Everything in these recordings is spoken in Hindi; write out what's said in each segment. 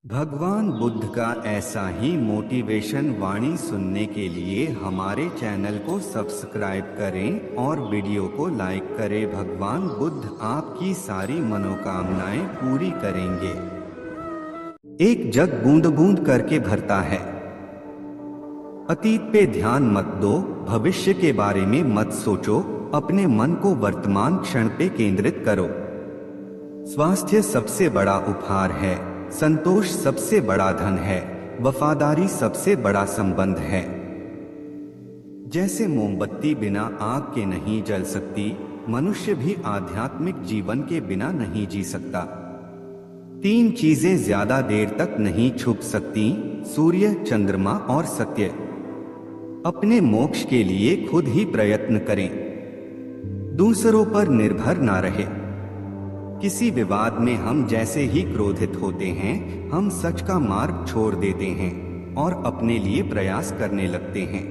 भगवान बुद्ध का ऐसा ही मोटिवेशन वाणी सुनने के लिए हमारे चैनल को सब्सक्राइब करें और वीडियो को लाइक करें। भगवान बुद्ध आपकी सारी मनोकामनाएं पूरी करेंगे। एक जग बूंद बूंद करके भरता है। अतीत पे ध्यान मत दो, भविष्य के बारे में मत सोचो, अपने मन को वर्तमान क्षण पे केंद्रित करो। स्वास्थ्य सबसे बड़ा उपहार है, संतोष सबसे बड़ा धन है, वफादारी सबसे बड़ा संबंध है। जैसे मोमबत्ती बिना आग के नहीं जल सकती, मनुष्य भी आध्यात्मिक जीवन के बिना नहीं जी सकता। तीन चीजें ज्यादा देर तक नहीं छुप सकती, सूर्य, चंद्रमा और सत्य। अपने मोक्ष के लिए खुद ही प्रयत्न करें, दूसरों पर निर्भर ना रहे। किसी विवाद में हम जैसे ही क्रोधित होते हैं, हम सच का मार्ग छोड़ देते हैं और अपने लिए प्रयास करने लगते हैं।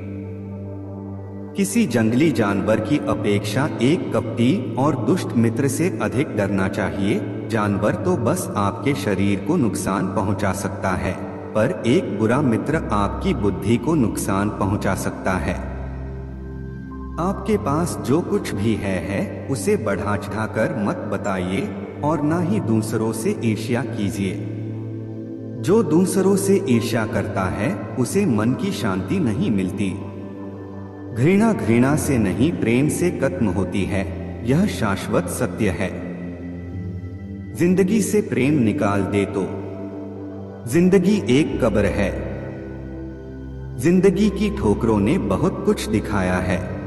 किसी जंगली जानवर की अपेक्षा एक कपटी और दुष्ट मित्र से अधिक डरना चाहिए। जानवर तो बस आपके शरीर को नुकसान पहुंचा सकता है, पर एक बुरा मित्र आपकी बुद्धि को नुकसान पहुंचा सकता है। आपके पास जो कुछ भी है उसे बढ़ा चढ़ाकर मत बताइए और ना ही दूसरों से ईर्ष्या कीजिए। जो दूसरों से ईर्ष्या करता है उसे मन की शांति नहीं मिलती। घृणा घृणा से नहीं, प्रेम से खत्म होती है, यह शाश्वत सत्य है। जिंदगी से प्रेम निकाल दे तो जिंदगी एक कब्र है। जिंदगी की ठोकरों ने बहुत कुछ दिखाया है,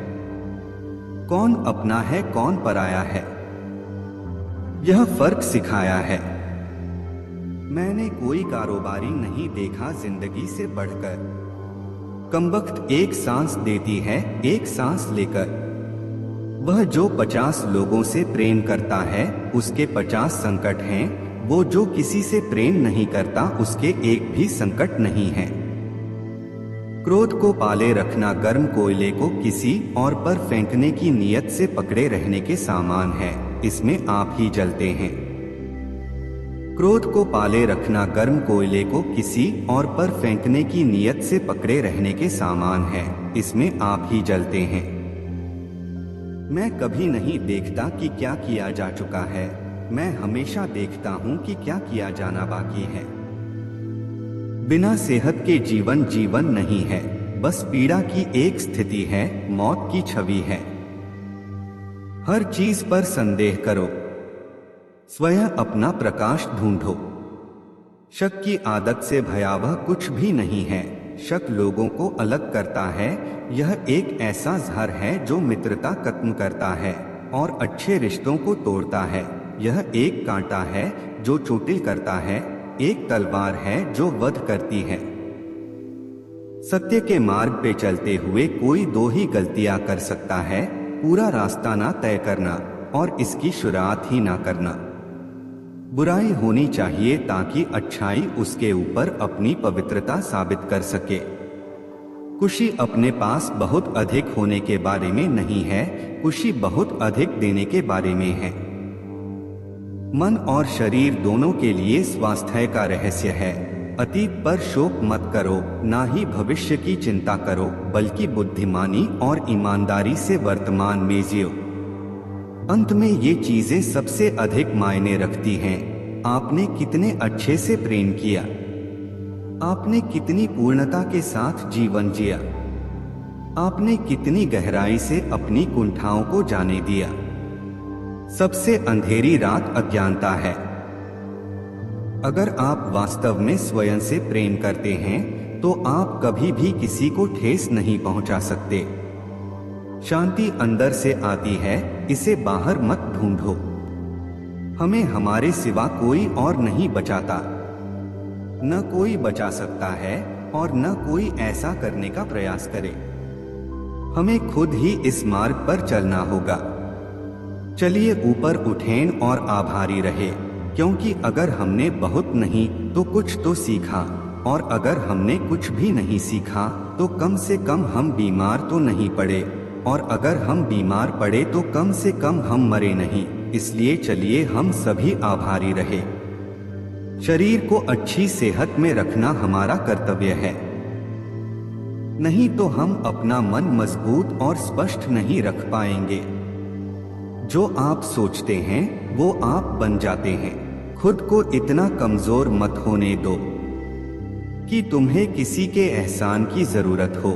कौन अपना है कौन पराया है, यह फर्क सिखाया है। मैंने कोई कारोबारी नहीं देखा जिंदगी से बढ़कर। कमबख्त एक सांस देती है एक सांस लेकर। वह जो 50 लोगों से प्रेम करता है उसके 50 संकट हैं, वो जो किसी से प्रेम नहीं करता उसके एक भी संकट नहीं है। क्रोध को पाले रखना गर्म कोयले को किसी और पर फेंकने की नीयत से पकड़े रहने के समान है, इसमें आप ही जलते हैं। क्रोध को पाले रखना गर्म कोयले को किसी और पर फेंकने की नीयत से पकड़े रहने के समान है, इसमें आप ही जलते हैं। मैं कभी नहीं देखता कि क्या किया जा चुका है, मैं हमेशा देखता हूं कि क्या किया जाना बाकी है। बिना सेहत के जीवन जीवन नहीं है, बस पीड़ा की एक स्थिति है, मौत की छवि है। हर चीज पर संदेह करो, स्वयं अपना प्रकाश ढूंढो। शक की आदत से भयावह कुछ भी नहीं है। शक लोगों को अलग करता है, यह एक ऐसा जहर है जो मित्रता खत्म करता है और अच्छे रिश्तों को तोड़ता है। यह एक कांटा है जो चोटिल करता है, एक तलवार है जो वध करती है। सत्य के मार्ग पे चलते हुए कोई दो ही गलतियां कर सकता है, पूरा रास्ता ना तय करना और इसकी शुरुआत ही ना करना। बुराई होनी चाहिए ताकि अच्छाई उसके ऊपर अपनी पवित्रता साबित कर सके। खुशी अपने पास बहुत अधिक होने के बारे में नहीं है, खुशी बहुत अधिक देने के बारे में है। मन और शरीर दोनों के लिए स्वास्थ्य का रहस्य है। अतीत पर शोक मत करो, ना ही भविष्य की चिंता करो, बल्कि बुद्धिमानी और ईमानदारी से वर्तमान में जियो। अंत में ये चीजें सबसे अधिक मायने रखती हैं। आपने कितने अच्छे से प्रेम किया, आपने कितनी पूर्णता के साथ जीवन जिया, आपने कितनी गहराई से अपनी कुंठाओं को जाने दिया। सबसे अंधेरी रात अज्ञानता है। अगर आप वास्तव में स्वयं से प्रेम करते हैं तो आप कभी भी किसी को ठेस नहीं पहुंचा सकते। शांति अंदर से आती है, इसे बाहर मत ढूंढो। हमें हमारे सिवा कोई और नहीं बचाता, न कोई बचा सकता है और न कोई ऐसा करने का प्रयास करे। हमें खुद ही इस मार्ग पर चलना होगा। चलिए ऊपर उठें और आभारी रहे, क्योंकि अगर हमने बहुत नहीं तो कुछ तो सीखा, और अगर हमने कुछ भी नहीं सीखा तो कम से कम हम बीमार तो नहीं पड़े, और अगर हम बीमार पड़े तो कम से कम हम मरे नहीं। इसलिए चलिए हम सभी आभारी रहे। शरीर को अच्छी सेहत में रखना हमारा कर्तव्य है, नहीं तो हम अपना मन मजबूत और स्पष्ट नहीं रख पाएंगे। जो आप सोचते हैं वो आप बन जाते हैं। खुद को इतना कमजोर मत होने दो कि तुम्हें किसी के एहसान की जरूरत हो।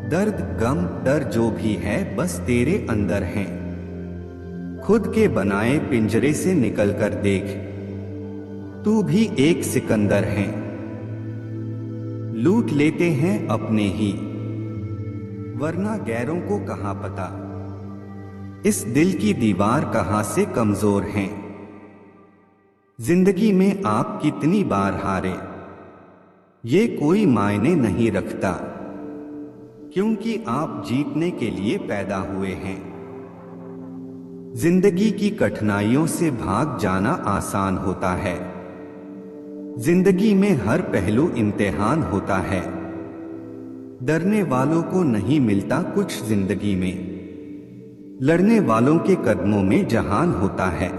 दर्द, गम, डर जो भी है बस तेरे अंदर है। खुद के बनाए पिंजरे से निकलकर देख, तू भी एक सिकंदर है। लूट लेते हैं अपने ही, वरना गैरों को कहां पता इस दिल की दीवार कहां से कमजोर है। जिंदगी में आप कितनी बार हारे ये कोई मायने नहीं रखता, क्योंकि आप जीतने के लिए पैदा हुए हैं। जिंदगी की कठिनाइयों से भाग जाना आसान होता है। जिंदगी में हर पहलू इम्तिहान होता है। डरने वालों को नहीं मिलता कुछ जिंदगी में, लड़ने वालों के कदमों में जहान होता है।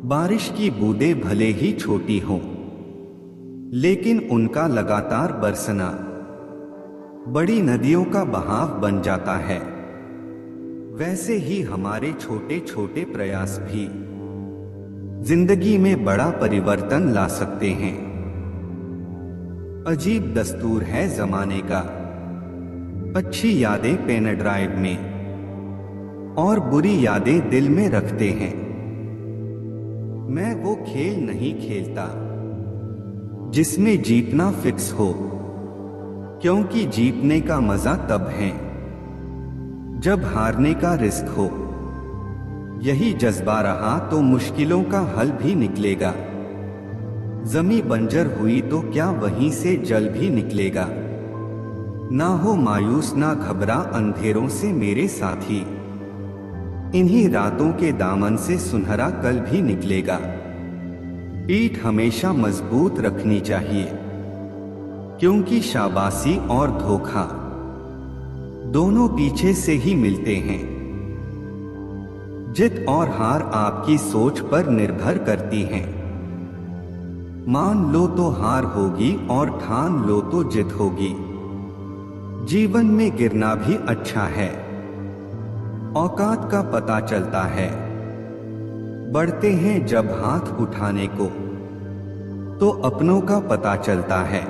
बारिश की बूंदें भले ही छोटी हों, लेकिन उनका लगातार बरसना बड़ी नदियों का बहाव बन जाता है। वैसे ही हमारे छोटे छोटे प्रयास भी जिंदगी में बड़ा परिवर्तन ला सकते हैं। अजीब दस्तूर है जमाने का, अच्छी यादें पेन ड्राइव में और बुरी यादें दिल में रखते हैं। मैं वो खेल नहीं खेलता जिसमें जीतना फिक्स हो, क्योंकि जीतने का मजा तब है जब हारने का रिस्क हो। यही जज्बा रहा तो मुश्किलों का हल भी निकलेगा। जमी बंजर हुई तो क्या वहीं से जल भी निकलेगा। ना हो मायूस ना घबरा अंधेरों से मेरे साथी, इन्हीं रातों के दामन से सुनहरा कल भी निकलेगा। पीठ हमेशा मजबूत रखनी चाहिए, क्योंकि शाबाशी और धोखा दोनों पीछे से ही मिलते हैं। जीत और हार आपकी सोच पर निर्भर करती हैं। मान लो तो हार होगी और ठान लो तो जीत होगी। जीवन में गिरना भी अच्छा है, औकात का पता चलता है। बढ़ते हैं जब हाथ उठाने को, तो अपनों का पता चलता है।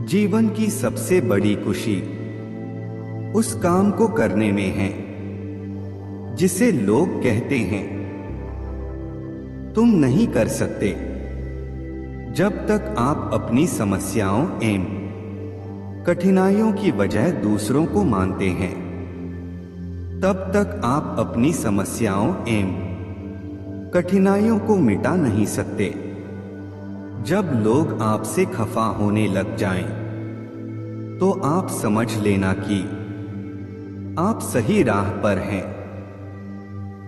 जीवन की सबसे बड़ी खुशी उस काम को करने में है जिसे लोग कहते हैं तुम नहीं कर सकते। जब तक आप अपनी समस्याओं एवं कठिनाइयों की वजह दूसरों को मानते हैं, तब तक आप अपनी समस्याओं एवं कठिनाइयों को मिटा नहीं सकते। जब लोग आपसे खफा होने लग जाएं, तो आप समझ लेना कि आप सही राह पर हैं।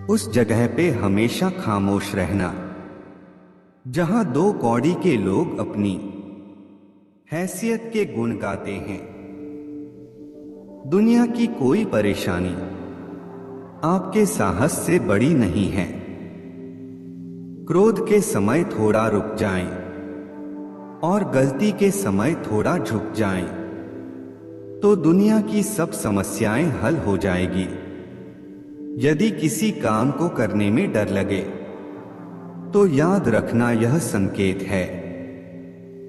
उस जगह पे हमेशा खामोश रहना जहां दो कौड़ी के लोग अपनी हैसियत के गुण गाते हैं। दुनिया की कोई परेशानी आपके साहस से बड़ी नहीं है। क्रोध के समय थोड़ा रुक जाएं और गलती के समय थोड़ा झुक जाएं, तो दुनिया की सब समस्याएं हल हो जाएगी। यदि किसी काम को करने में डर लगे, तो याद रखना यह संकेत है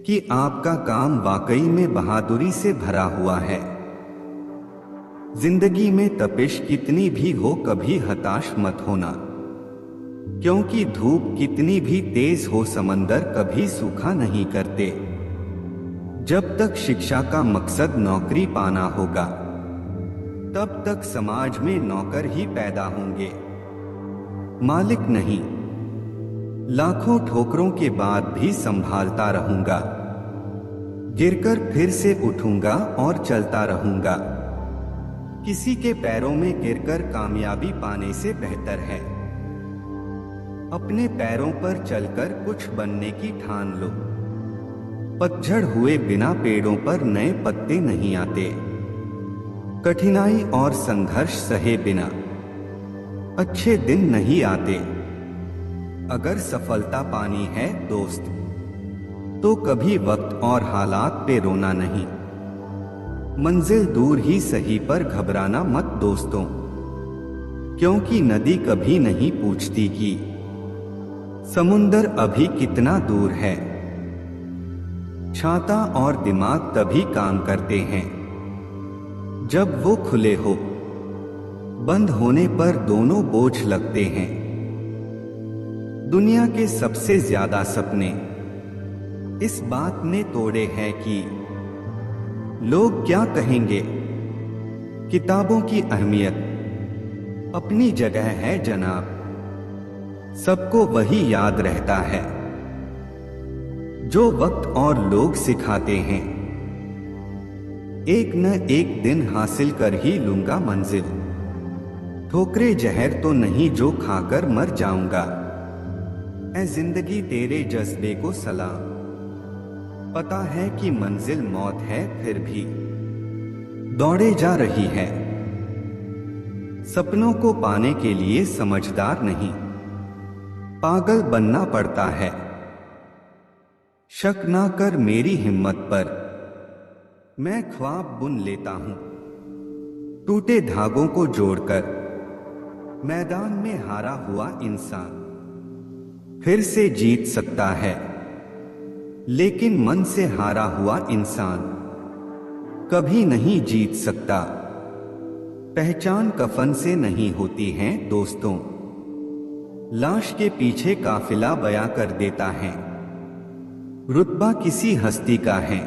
कि आपका काम वाकई में बहादुरी से भरा हुआ है। जिंदगी में तपिश कितनी भी हो, कभी हताश मत होना, क्योंकि धूप कितनी भी तेज हो, समंदर कभी सूखा नहीं करते। जब तक शिक्षा का मकसद नौकरी पाना होगा, तब तक समाज में नौकर ही पैदा होंगे, मालिक नहीं। लाखों ठोकरों के बाद भी संभालता रहूंगा, गिरकर फिर से उठूंगा और चलता रहूंगा। किसी के पैरों में गिरकर कामयाबी पाने से बेहतर है अपने पैरों पर चलकर कुछ बनने की ठान लो। पतझड़ हुए बिना पेड़ों पर नए पत्ते नहीं आते। कठिनाई और संघर्ष सहे बिना अच्छे दिन नहीं आते। अगर सफलता पानी है दोस्त, तो कभी वक्त और हालात पे रोना नहीं। मंजिल दूर ही सही पर घबराना मत दोस्तों, क्योंकि नदी कभी नहीं पूछती कि समुंदर अभी कितना दूर है। छाता और दिमाग तभी काम करते हैं जब वो खुले हो, बंद होने पर दोनों बोझ लगते हैं। दुनिया के सबसे ज्यादा सपने इस बात ने तोड़े हैं कि लोग क्या कहेंगे। किताबों की अहमियत अपनी जगह है जनाब, सबको वही याद रहता है जो वक्त और लोग सिखाते हैं। एक न एक दिन हासिल कर ही लूंगा मंजिल, ठोकरे जहर तो नहीं जो खाकर मर जाऊंगा। ऐ जिंदगी तेरे जज्बे को सलाम, पता है कि मंजिल मौत है फिर भी दौड़े जा रही है। सपनों को पाने के लिए समझदार नहीं, पागल बनना पड़ता है। शक ना कर मेरी हिम्मत पर, मैं ख्वाब बुन लेता हूं। टूटे धागों को जोड़कर मैदान में हारा हुआ इंसान फिर से जीत सकता है, लेकिन मन से हारा हुआ इंसान कभी नहीं जीत सकता। पहचान कफन से नहीं होती है दोस्तों, लाश के पीछे काफिला बयां कर देता है। रुतबा किसी हस्ती का है,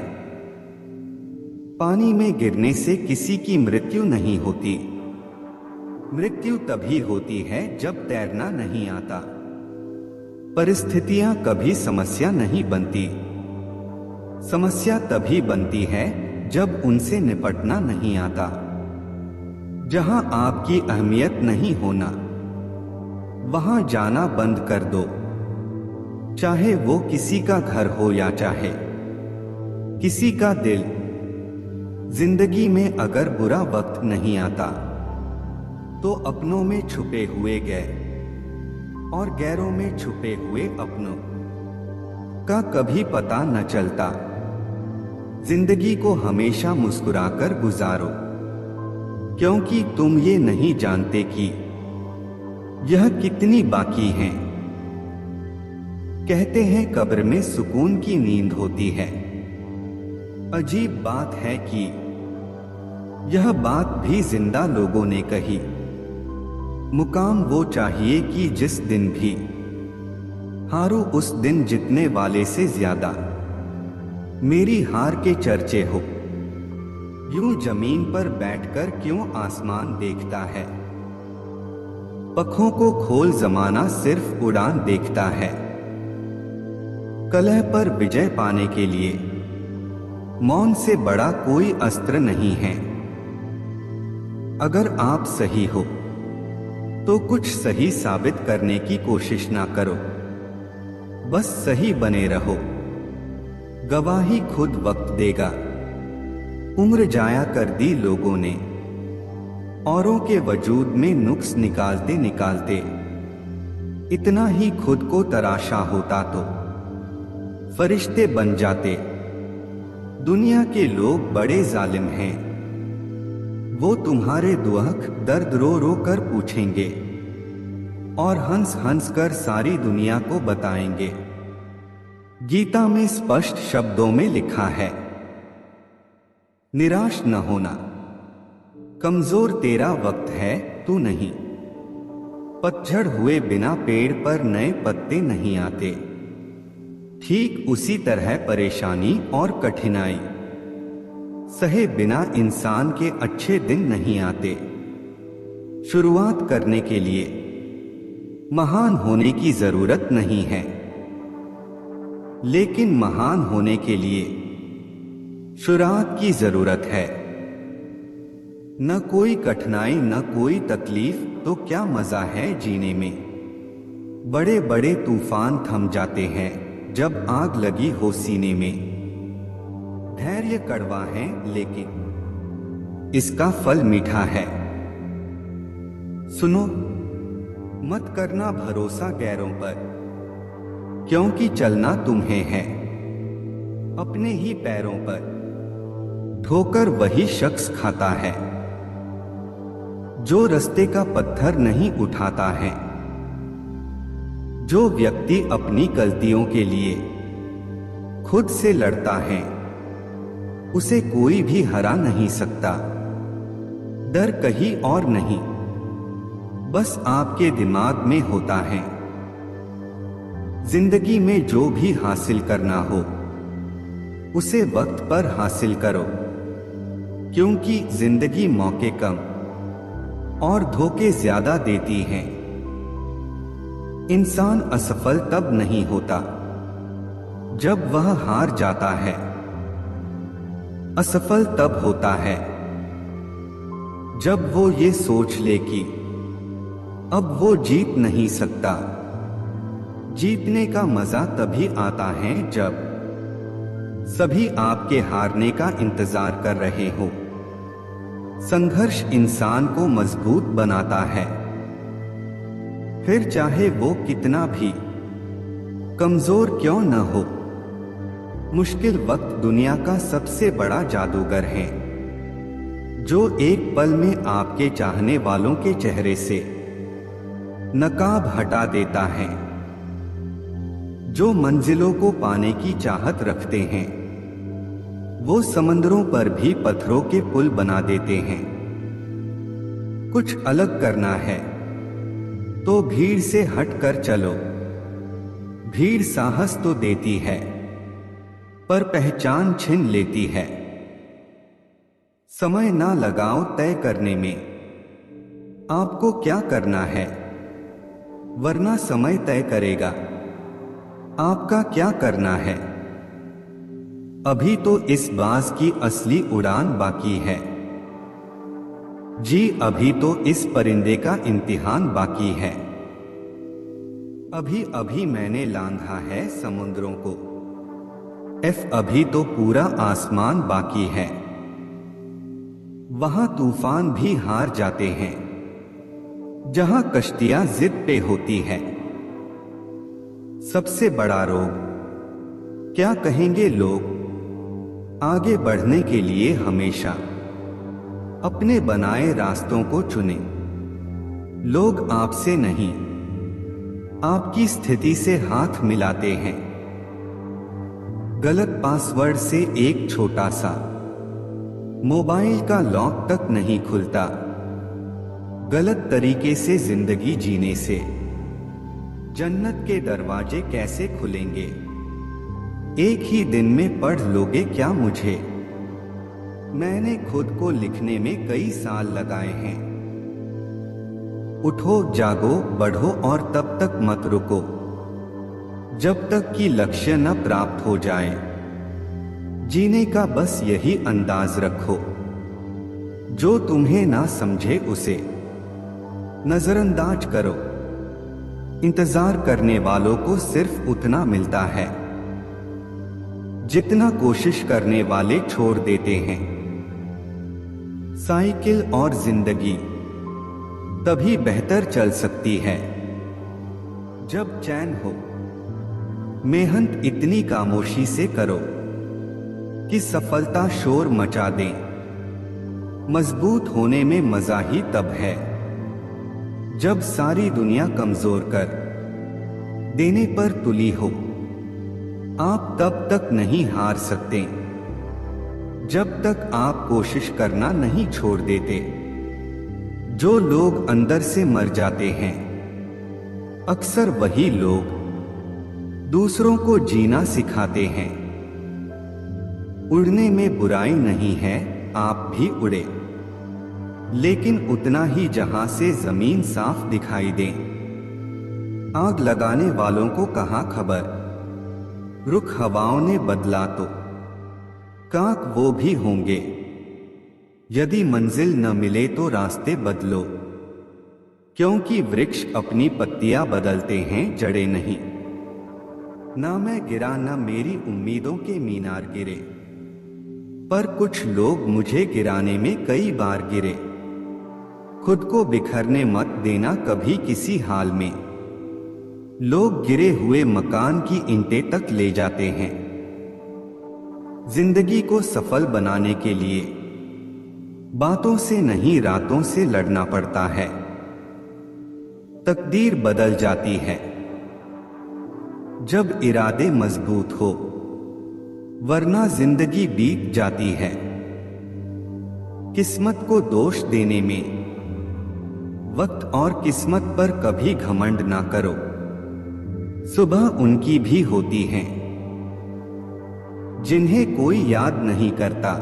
पानी में गिरने से किसी की मृत्यु नहीं होती। मृत्यु तभी होती है जब तैरना नहीं आता। परिस्थितियां कभी समस्या नहीं बनती, समस्या तभी बनती है जब उनसे निपटना नहीं आता। जहां आपकी अहमियत नहीं होना, वहां जाना बंद कर दो, चाहे वो किसी का घर हो या चाहे किसी का दिल। जिंदगी में अगर बुरा वक्त नहीं आता, तो अपनों में छुपे हुए गए और गैरों में छुपे हुए अपनों का कभी पता न चलता। जिंदगी को हमेशा मुस्कुराकर गुजारो, क्योंकि तुम ये नहीं जानते कि यह कितनी बाकी हैं। कहते हैं कब्र में सुकून की नींद होती है। अजीब बात है कि यह बात भी जिंदा लोगों ने कही। मुकाम वो चाहिए कि जिस दिन भी हारो उस दिन जितने वाले से ज्यादा मेरी हार के चर्चे हो। यूं जमीन पर बैठकर क्यों आसमान देखता है, पखों को खोल जमाना सिर्फ उड़ान देखता है। कलह पर विजय पाने के लिए मौन से बड़ा कोई अस्त्र नहीं है। अगर आप सही हो तो कुछ सही साबित करने की कोशिश ना करो, बस सही बने रहो। गवाही खुद वक्त देगा। उम्र जाया कर दी लोगों ने, औरों के वजूद में नुक्स निकालते निकालते। इतना ही खुद को तराशा होता तो फरिश्ते बन जाते। दुनिया के लोग बड़े जालिम हैं, वो तुम्हारे दुख दर्द रो रो कर पूछेंगे और हंस हंस कर सारी दुनिया को बताएंगे। गीता में स्पष्ट शब्दों में लिखा है, निराश न होना, कमजोर तेरा वक्त है तू नहीं। पतझड़ हुए बिना पेड़ पर नए पत्ते नहीं आते। ठीक उसी तरह परेशानी और कठिनाई सहे बिना इंसान के अच्छे दिन नहीं आते। शुरुआत करने के लिए महान होने की जरूरत नहीं है, लेकिन महान होने के लिए शुरुआत की जरूरत है। न कोई कठिनाई न कोई तकलीफ तो क्या मजा है जीने में। बड़े बड़े तूफान थम जाते हैं जब आग लगी हो सीने में। धैर्य कड़वा है लेकिन इसका फल मीठा है। सुनो, मत करना भरोसा गैरों पर, क्योंकि चलना तुम्हें है। अपने ही पैरों पर ठोकर वही शख्स खाता है जो रास्ते का पत्थर नहीं उठाता है। जो व्यक्ति अपनी गलतियों के लिए खुद से लड़ता है उसे कोई भी हरा नहीं सकता। डर कहीं और नहीं, बस आपके दिमाग में होता है। जिंदगी में जो भी हासिल करना हो उसे वक्त पर हासिल करो, क्योंकि जिंदगी मौके कम और धोखे ज्यादा देती है। इंसान असफल तब नहीं होता जब वह हार जाता है, असफल तब होता है जब वो ये सोच ले कि अब वो जीत नहीं सकता। जीतने का मजा तभी आता है जब सभी आपके हारने का इंतजार कर रहे हो। संघर्ष इंसान को मजबूत बनाता है, फिर चाहे वो कितना भी कमजोर क्यों न हो। मुश्किल वक्त दुनिया का सबसे बड़ा जादूगर है, जो एक पल में आपके चाहने वालों के चेहरे से नकाब हटा देता है। जो मंजिलों को पाने की चाहत रखते हैं वो समंदरों पर भी पत्थरों के पुल बना देते हैं। कुछ अलग करना है तो भीड़ से हटकर चलो। भीड़ साहस तो देती है पर पहचान छीन लेती है। समय ना लगाओ तय करने में आपको क्या करना है, वरना समय तय करेगा आपका क्या करना है। अभी तो इस बाज की असली उड़ान बाकी है जी, अभी तो इस परिंदे का इम्तिहान बाकी है। अभी अभी मैंने लांघा है समुद्रों को, अभी तो पूरा आसमान बाकी है। वहां तूफान भी हार जाते हैं जहां कश्तियां जिद पे होती है। सबसे बड़ा रोग क्या कहेंगे लोग, आगे बढ़ने के लिए हमेशा अपने बनाए रास्तों को चुने। लोग आपसे नहीं आपकी स्थिति से हाथ मिलाते हैं। गलत पासवर्ड से एक छोटा सा मोबाइल का लॉक तक नहीं खुलता। गलत तरीके से जिंदगी जीने से जन्नत के दरवाजे कैसे खुलेंगे। एक ही दिन में पढ़ लोगे क्या मुझे, मैंने खुद को लिखने में कई साल लगाए हैं। उठो जागो बढ़ो और तब तक मत रुको जब तक कि लक्ष्य न प्राप्त हो जाए। जीने का बस यही अंदाज रखो, जो तुम्हें ना समझे उसे नजरअंदाज करो। इंतजार करने वालों को सिर्फ उतना मिलता है जितना कोशिश करने वाले छोड़ देते हैं। साइकिल और जिंदगी तभी बेहतर चल सकती है जब चैन हो। मेहनत इतनी खामोशी से करो कि सफलता शोर मचा दे। मजबूत होने में मजा ही तब है जब सारी दुनिया कमजोर कर देने पर तुली हो। आप तब तक नहीं हार सकते जब तक आप कोशिश करना नहीं छोड़ देते। जो लोग अंदर से मर जाते हैं अक्सर वही लोग दूसरों को जीना सिखाते हैं। उड़ने में बुराई नहीं है, आप भी उड़े, लेकिन उतना ही जहां से जमीन साफ दिखाई दे। आग लगाने वालों को कहां खबर, रुख हवाओं ने बदला तो काक वो भी होंगे। यदि मंजिल न मिले तो रास्ते बदलो, क्योंकि वृक्ष अपनी पत्तियां बदलते हैं, जड़ें नहीं। ना मैं गिरा ना मेरी उम्मीदों के मीनार गिरे, पर कुछ लोग मुझे गिराने में कई बार गिरे। खुद को बिखरने मत देना कभी किसी हाल में। लोग गिरे हुए मकान की ईंटें तक ले जाते हैं। जिंदगी को सफल बनाने के लिए बातों से नहीं, रातों से लड़ना पड़ता है। तकदीर बदल जाती है जब इरादे मजबूत हो, वरना जिंदगी बीत जाती है। किस्मत को दोष देने में वक्त और किस्मत पर कभी घमंड ना करो। सुबह उनकी भी होती हैं जिन्हें कोई याद नहीं करता।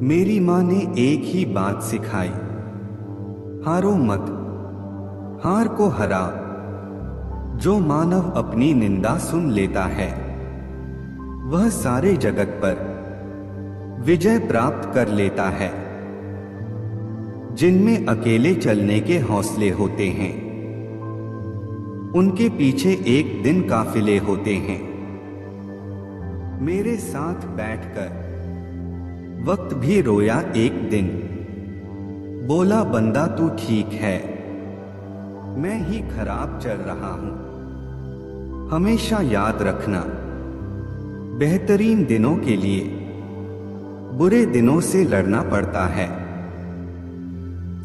मेरी माँ ने एक ही बात सिखाई, हारो मत, हार को हरा। जो मानव अपनी निंदा सुन लेता है, वह सारे जगत पर विजय प्राप्त कर लेता है। जिनमें अकेले चलने के हौसले होते हैं, उनके पीछे एक दिन काफिले होते हैं। मेरे साथ बैठकर वक्त भी रोया एक दिन, बोला बंदा तू ठीक है, मैं ही खराब चल रहा हूं। हमेशा याद रखना, बेहतरीन दिनों के लिए बुरे दिनों से लड़ना पड़ता है।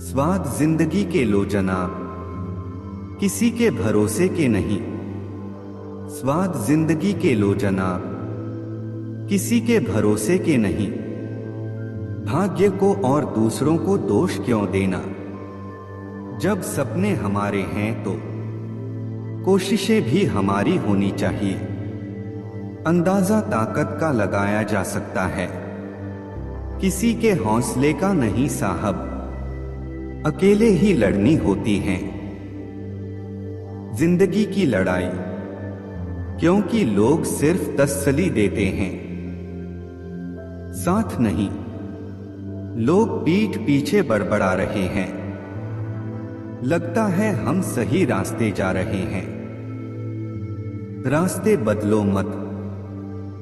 स्वाद जिंदगी के लो जनाब, किसी के भरोसे के नहीं। स्वाद जिंदगी के लो जनाब, किसी के भरोसे के नहीं। भाग्य को और दूसरों को दोष क्यों देना, जब सपने हमारे हैं तो कोशिशें भी हमारी होनी चाहिए। अंदाजा ताकत का लगाया जा सकता है, किसी के हौसले का नहीं साहब। अकेले ही लड़नी होती हैं जिंदगी की लड़ाई, क्योंकि लोग सिर्फ तसल्ली देते हैं, साथ नहीं। लोग पीठ पीछे बड़बड़ा रहे हैं, लगता है हम सही रास्ते जा रहे हैं। रास्ते बदलो मत,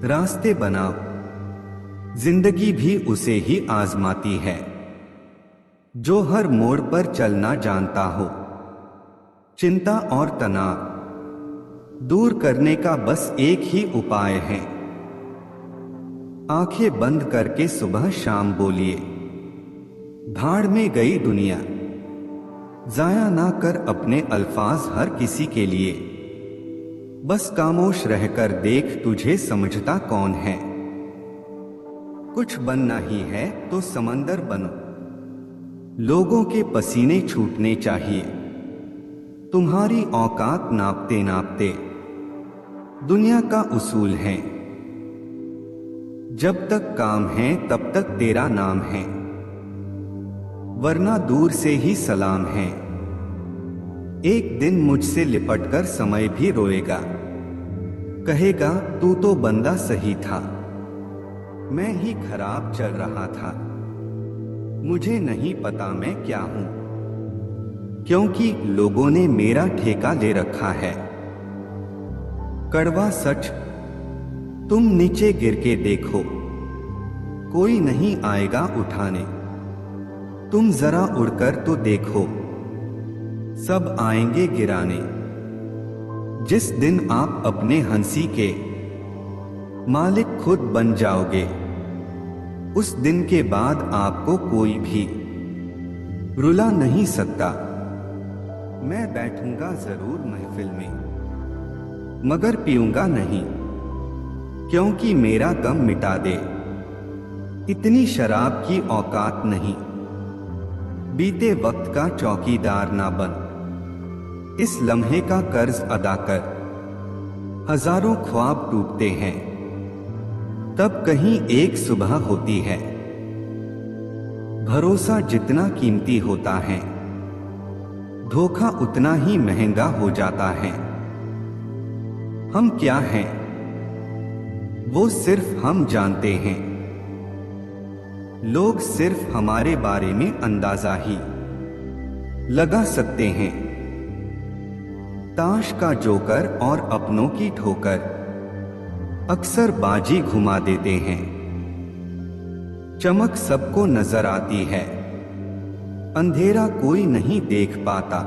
रास्ते बनाओ। जिंदगी भी उसे ही आजमाती है जो हर मोड़ पर चलना जानता हो। चिंता और तनाव दूर करने का बस एक ही उपाय है। आंखें बंद करके सुबह शाम बोलिए, भाड़ में गई दुनिया। जाया ना कर अपने अल्फाज हर किसी के लिए, बस खामोश रहकर देख तुझे समझता कौन है। कुछ बनना ही है तो समंदर बनो, लोगों के पसीने छूटने चाहिए। तुम्हारी औकात नापते नापते दुनिया का उसूल है, जब तक काम है तब तक तेरा नाम है, वरना दूर से ही सलाम है। एक दिन मुझसे लिपटकर समय भी रोएगा, कहेगा तू तो बंदा सही था, मैं ही खराब चल रहा था। मुझे नहीं पता मैं क्या हूं, क्योंकि लोगों ने मेरा ठेका ले रखा है। कड़वा सच, तुम नीचे गिर के देखो, कोई नहीं आएगा उठाने। तुम जरा उड़कर तो देखो, सब आएंगे गिराने। जिस दिन आप अपने हंसी के मालिक खुद बन जाओगे, उस दिन के बाद आपको कोई भी रुला नहीं सकता। मैं बैठूंगा जरूर महफिल में, मगर पीऊंगा नहीं, क्योंकि मेरा गम मिटा दे इतनी शराब की औकात नहीं। बीते वक्त का चौकीदार ना बन, इस लम्हे का कर्ज अदा कर। हजारों ख्वाब टूटते हैं, तब कहीं एक सुबह होती है। भरोसा जितना कीमती होता है, धोखा उतना ही महंगा हो जाता है। हम क्या हैं, वो सिर्फ हम जानते हैं। लोग सिर्फ हमारे बारे में अंदाजा ही लगा सकते हैं। ताश का जोकर और अपनों की ठोकर अक्सर बाजी घुमा देते हैं। चमक सबको नजर आती है, अंधेरा कोई नहीं देख पाता।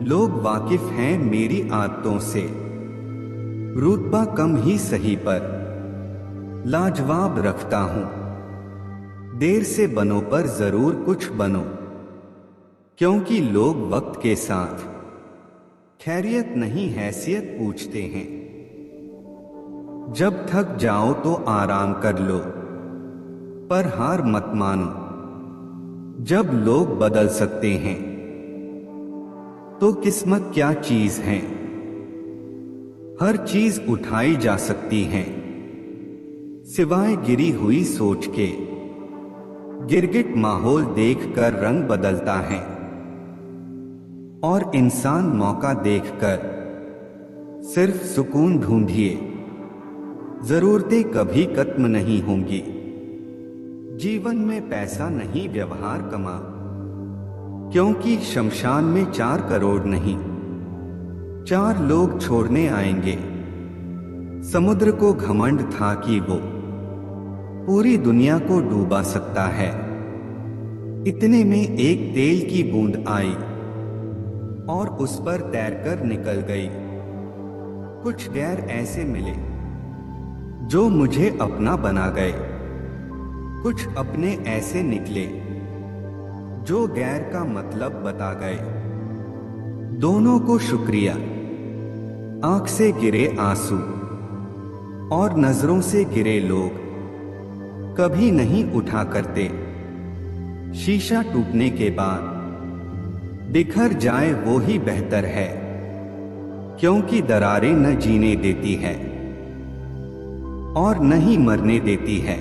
लोग वाकिफ हैं मेरी आदतों से, रुतबा कम ही सही पर लाजवाब रखता हूं। देर से बनो पर जरूर कुछ बनो, क्योंकि लोग वक्त के साथ खैरियत नहीं हैसियत पूछते हैं। जब थक जाओ तो आराम कर लो, पर हार मत मानो। जब लोग बदल सकते हैं तो किस्मत क्या चीज है। हर चीज उठाई जा सकती है सिवाय गिरी हुई सोच के। गिरगिट माहौल देखकर रंग बदलता है, और इंसान मौका देखकर सिर्फ सुकून ढूंढिए। जरूरतें कभी खत्म नहीं होंगी। जीवन में पैसा नहीं व्यवहार कमा, क्योंकि शमशान में 4 करोड़ नहीं 4 लोग छोड़ने आएंगे। समुद्र को घमंड था कि वो पूरी दुनिया को डूबा सकता है। इतने में एक तेल की बूंद आई और उस पर तैरकर निकल गई। कुछ गैर ऐसे मिले जो मुझे अपना बना गए, कुछ अपने ऐसे निकले जो गैर का मतलब बता गए। दोनों को शुक्रिया। आंख से गिरे आंसू और नजरों से गिरे लोग कभी नहीं उठा करते। शीशा टूटने के बाद बिखर जाए वो ही बेहतर है, क्योंकि दरारें न जीने देती है और न ही मरने देती है।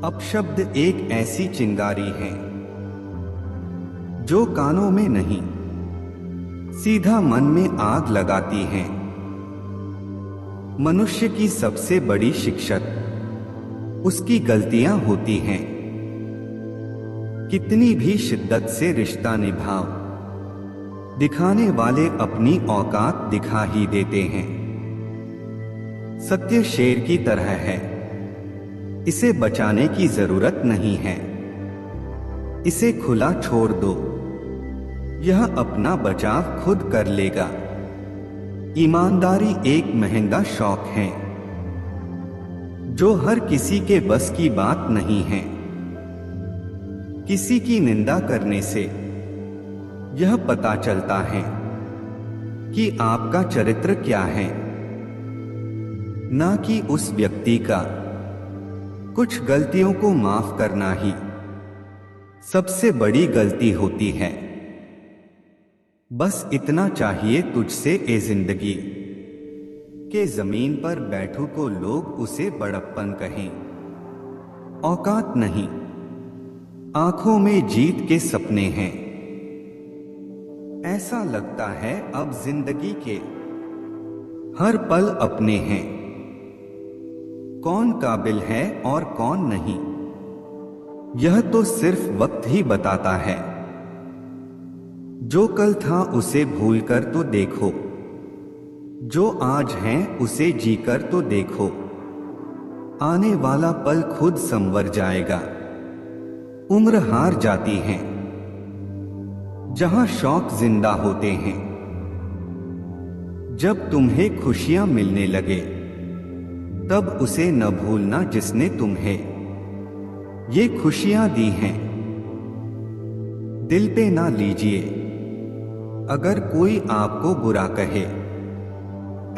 अपशब्द एक ऐसी चिंगारी है जो कानों में नहीं सीधा मन में आग लगाती है। मनुष्य की सबसे बड़ी शिक्षक उसकी गलतियां होती हैं। कितनी भी शिद्दत से रिश्ता निभाओ, दिखाने वाले अपनी औकात दिखा ही देते हैं। सत्य शेर की तरह है, इसे बचाने की जरूरत नहीं है। इसे खुला छोड़ दो, यह अपना बचाव खुद कर लेगा। ईमानदारी एक महंगा शौक है जो हर किसी के बस की बात नहीं है। किसी की निंदा करने से यह पता चलता है कि आपका चरित्र क्या है, ना कि उस व्यक्ति का। कुछ गलतियों को माफ करना ही सबसे बड़ी गलती होती है। बस इतना चाहिए तुझसे ए जिंदगी के जमीन पर बैठू को लोग उसे बड़प्पन कहें। औकात नहीं, आंखों में जीत के सपने हैं। ऐसा लगता है अब जिंदगी के हर पल अपने हैं। कौन काबिल है और कौन नहीं, यह तो सिर्फ वक्त ही बताता है। जो कल था उसे भूलकर तो देखो, जो आज है उसे जीकर तो देखो। आने वाला पल खुद संवर जाएगा। उम्र हार जाती है जहां शौक जिंदा होते हैं। जब तुम्हें खुशियां मिलने लगे तब उसे न भूलना जिसने तुम्हें ये खुशियां दी हैं। दिल पे ना लीजिए अगर कोई आपको बुरा कहे।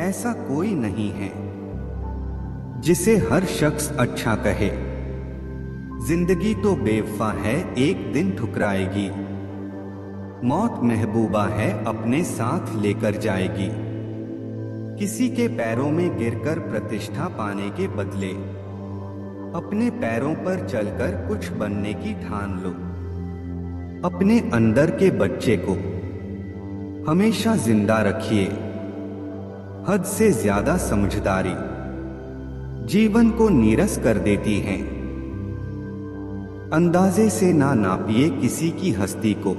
ऐसा कोई नहीं है जिसे हर शख्स अच्छा कहे। जिंदगी तो बेवफा है, एक दिन ठुकराएगी। मौत महबूबा है, अपने साथ लेकर जाएगी। किसी के पैरों में गिरकर प्रतिष्ठा पाने के बदले अपने पैरों पर चलकर कुछ बनने की ठान लो। अपने अंदर के बच्चे को हमेशा जिंदा रखिए। हद से ज्यादा समझदारी जीवन को नीरस कर देती है। अंदाजे से ना नापिए किसी की हस्ती को।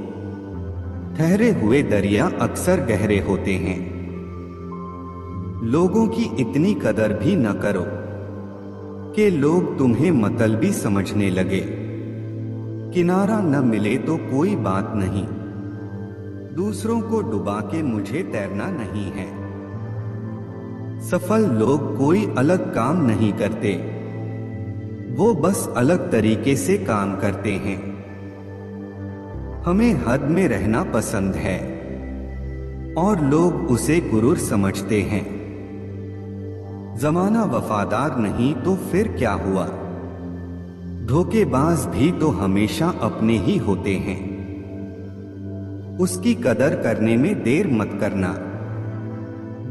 ठहरे हुए दरिया अक्सर गहरे होते हैं। लोगों की इतनी कदर भी न करो कि लोग तुम्हें मतलबी समझने लगे। किनारा न मिले तो कोई बात नहीं, दूसरों को डुबा के मुझे तैरना नहीं है। सफल लोग कोई अलग काम नहीं करते, वो बस अलग तरीके से काम करते हैं। हमें हद में रहना पसंद है और लोग उसे गुरूर समझते हैं। जमाना वफादार नहीं तो फिर क्या हुआ? धोखेबाज भी तो हमेशा अपने ही होते हैं। उसकी कदर करने में देर मत करना,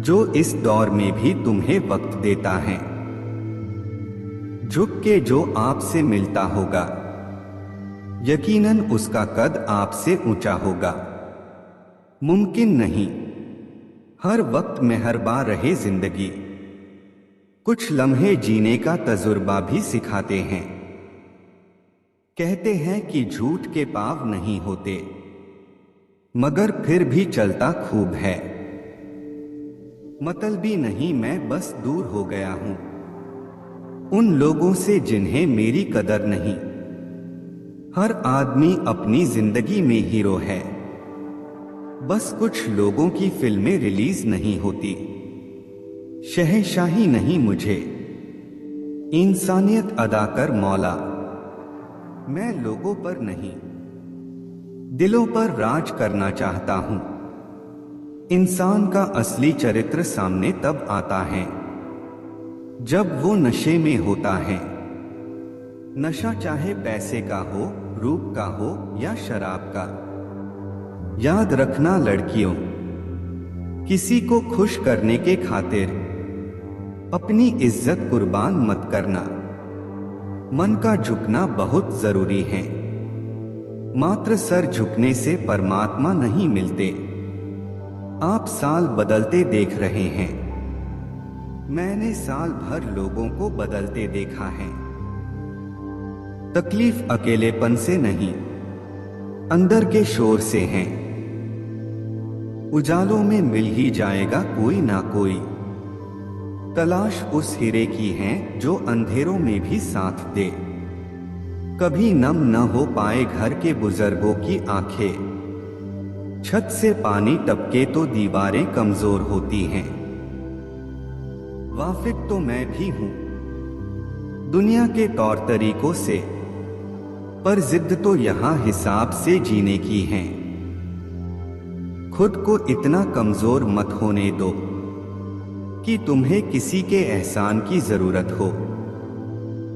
जो इस दौर में भी तुम्हें वक्त देता है। झुक के जो आपसे मिलता होगा, यकीनन उसका कद आपसे ऊंचा होगा। मुमकिन नहीं हर वक्त मेहरबान रहे जिंदगी, कुछ लम्हे जीने का तजुर्बा भी सिखाते हैं। कहते हैं कि झूठ के पाँव नहीं होते, मगर फिर भी चलता खूब है। मतलबी नहीं, मैं बस दूर हो गया हूं उन लोगों से जिन्हें मेरी कदर नहीं। हर आदमी अपनी जिंदगी में हीरो है, बस कुछ लोगों की फिल्में रिलीज नहीं होती। शहंशाही नहीं मुझे, इंसानियत अदा कर मौला। मैं लोगों पर नहीं, दिलों पर राज करना चाहता हूं। इंसान का असली चरित्र सामने तब आता है जब वो नशे में होता है। नशा चाहे पैसे का हो, रूप का हो या शराब का। याद रखना लड़कियों, किसी को खुश करने के खातिर अपनी इज्जत कुर्बान मत करना। मन का झुकना बहुत जरूरी है, मात्र सर झुकने से परमात्मा नहीं मिलते। आप साल बदलते देख रहे हैं, मैंने साल भर लोगों को बदलते देखा है। तकलीफ अकेलेपन से नहीं, अंदर के शोर से है। उजालों में मिल ही जाएगा कोई ना कोई, तलाश उस हीरे की है जो अंधेरों में भी साथ दे। कभी नम न हो पाए घर के बुजुर्गों की आंखें, छत से पानी टपके तो दीवारें कमजोर होती हैं। वाकिफ तो मैं भी हूं दुनिया के तौर तरीकों से, पर जिद तो यहां हिसाब से जीने की है। खुद को इतना कमजोर मत होने दो कि तुम्हें किसी के एहसान की जरूरत हो।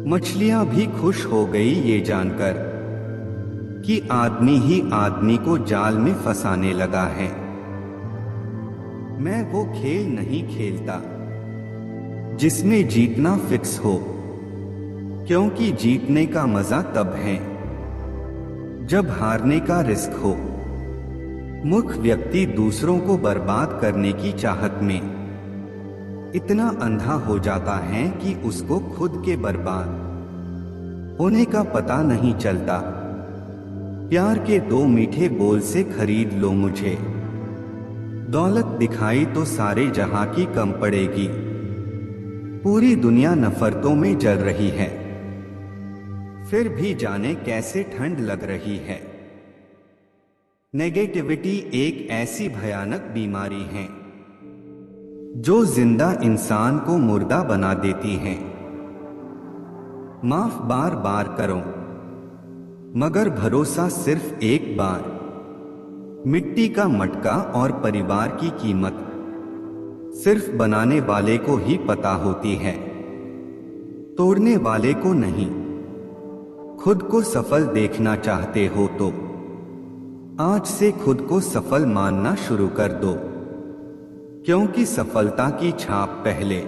मछलियां भी खुश हो गई ये जानकर कि आदमी ही आदमी को जाल में फंसाने लगा है। मैं वो खेल नहीं खेलता जिसमें जीतना फिक्स हो, क्योंकि जीतने का मजा तब है जब हारने का रिस्क हो। मूर्ख व्यक्ति दूसरों को बर्बाद करने की चाहत में इतना अंधा हो जाता है कि उसको खुद के बर्बाद होने का पता नहीं चलता। प्यार के 2 मीठे बोल से खरीद लो मुझे, दौलत दिखाई तो सारे जहां की कम पड़ेगी। पूरी दुनिया नफरतों में जल रही है, फिर भी जाने कैसे ठंड लग रही है। नेगेटिविटी एक ऐसी भयानक बीमारी है जो जिंदा इंसान को मुर्दा बना देती है। माफ बार बार करो, मगर भरोसा सिर्फ एक बार। मिट्टी का मटका और परिवार की कीमत सिर्फ बनाने वाले को ही पता होती है, तोड़ने वाले को नहीं। खुद को सफल देखना चाहते हो तो आज से खुद को सफल मानना शुरू कर दो, क्योंकि सफलता की छाप पहले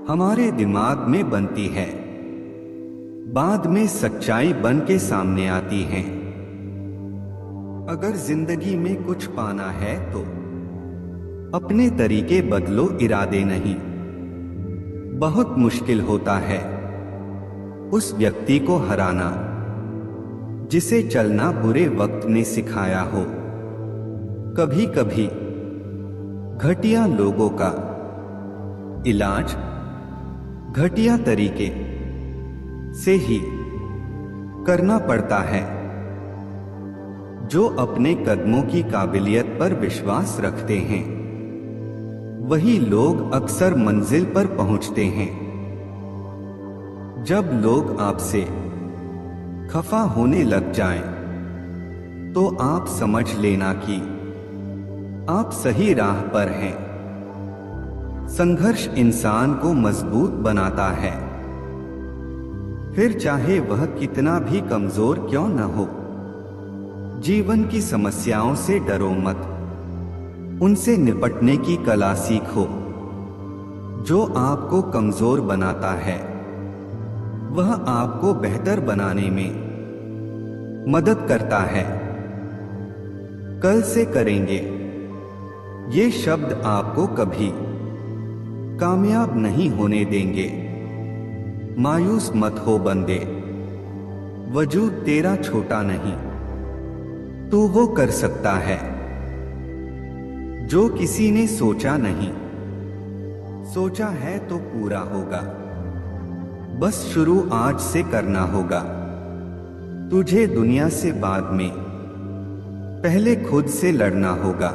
हमारे दिमाग में बनती है, बाद में सच्चाई बन के सामने आती है। अगर जिंदगी में कुछ पाना है तो अपने तरीके बदलो, इरादे नहीं। बहुत मुश्किल होता है उस व्यक्ति को हराना जिसे चलना बुरे वक्त ने सिखाया हो। कभी कभी घटिया लोगों का इलाज घटिया तरीके से ही करना पड़ता है। जो अपने कदमों की काबिलियत पर विश्वास रखते हैं वही लोग अक्सर मंजिल पर पहुंचते हैं। जब लोग आपसे खफा होने लग जाएं, तो आप समझ लेना कि आप सही राह पर हैं। संघर्ष इंसान को मजबूत बनाता है, फिर चाहे वह कितना भी कमजोर क्यों न हो। जीवन की समस्याओं से डरो मत, उनसे निपटने की कला सीखो। जो आपको कमजोर बनाता है वह आपको बेहतर बनाने में मदद करता है। कल से करेंगे ये शब्द आपको कभी कामयाब नहीं होने देंगे। मायूस मत हो बंदे, वजूद तेरा छोटा नहीं, तू वो कर सकता है जो किसी ने सोचा नहीं। सोचा है तो पूरा होगा, बस शुरू आज से करना होगा। तुझे दुनिया से बाद में पहले खुद से लड़ना होगा।